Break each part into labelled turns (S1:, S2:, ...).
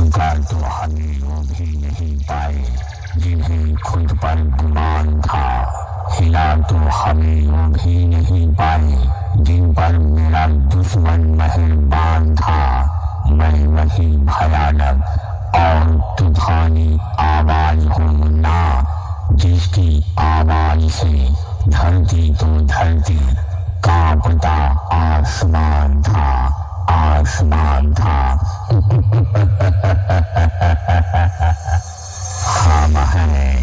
S1: अहंकार तो हमें वो भी नहीं पाए जिन्हें खुद पर गुमान था। हिला तो हमें वो भी नहीं पाए जिन पर मेरा दुश्मन मेहरबान था। मैं वही भयानक और तूफानी आवाज हूँ ना, जिसकी आवाज से धरती तो धरती कांपता आसमान था, आसमान था। हम हैं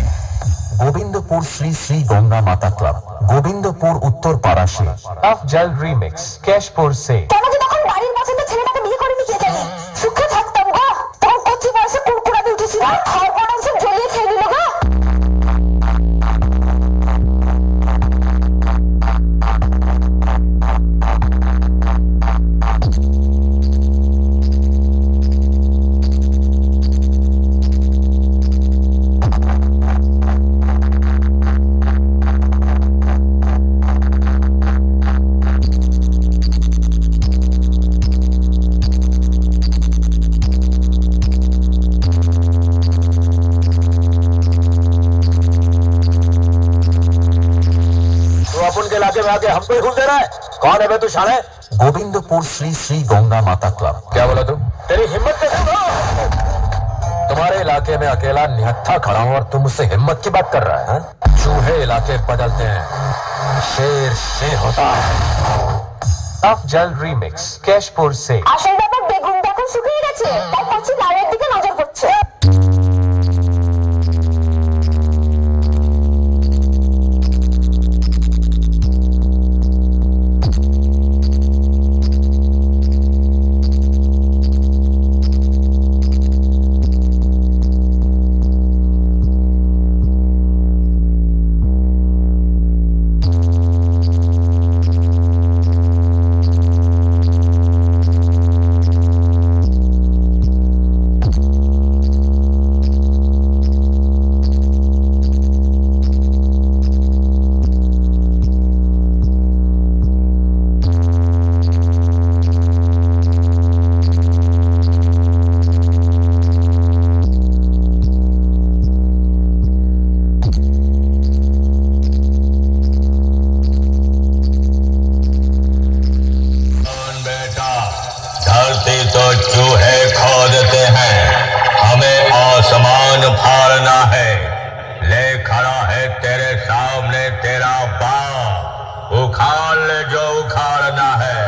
S2: गोविंदपुर श्री श्री गंगा माता क्लब, गोविंदपुर उत्तर पाड़ा से
S3: टफ जल রিমিক্স ক্যাশপুর से।
S4: কেন যে তখন বাড়ির পছন্দের ছেলেটাকে বিয়ে করিনি কে জানে? সুখে থাকতাম গো, তখন কচি বয়সে কুরকুরাতে উঠেছিল, খাওয়ার পর সব জ্বলিয়ে খেয়ে দিল গো।
S3: अपन के इलाके में आके हमको ही खून दे रहा है। कौन है बे तू शाने?
S2: गोविंदपुर श्री श्री गंगा माता क्लब।
S3: क्या बोला तू? तेरी हिम्मत कैसे हुआ? तुम्हारे इलाके में अकेला निहत्था खड़ा हूं और तुम मुझसे हिम्मत की बात कर रहा है? चूहे इलाके बदलते हैं, शेर शेर होता है। टफ जल রিমিক্স ক্যাশপুর से।
S4: আসল ব্যাপার বেগুন এখন শুকিয়ে গেছে, তাই কচি লাউয়ের দিকে নজর হচ্ছে।
S1: धरती तो चूहे खोदते हैं, हमें आसमान फाड़ना है। ले खड़ा है तेरे सामने तेरा बाप, उखाड़ ले जो उखाड़ना है।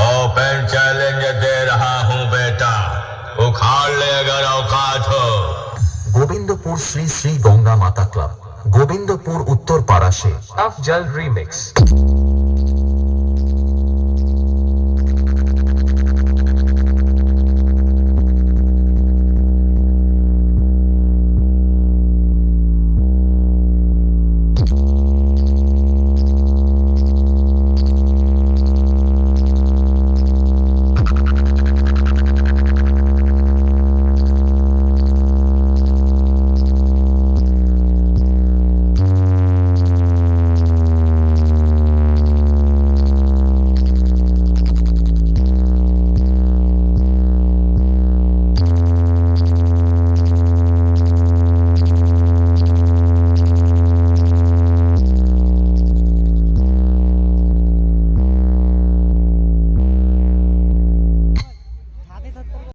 S1: ओपन चैलेंज दे रहा हूँ बेटा, उखाड़ ले अगर औकात हो।
S2: गोविंदपुर श्री श्री गंगा माता क्लब, गोविंदपुर उत्तर पाड़ा से
S3: टफ जल রিমিক্স।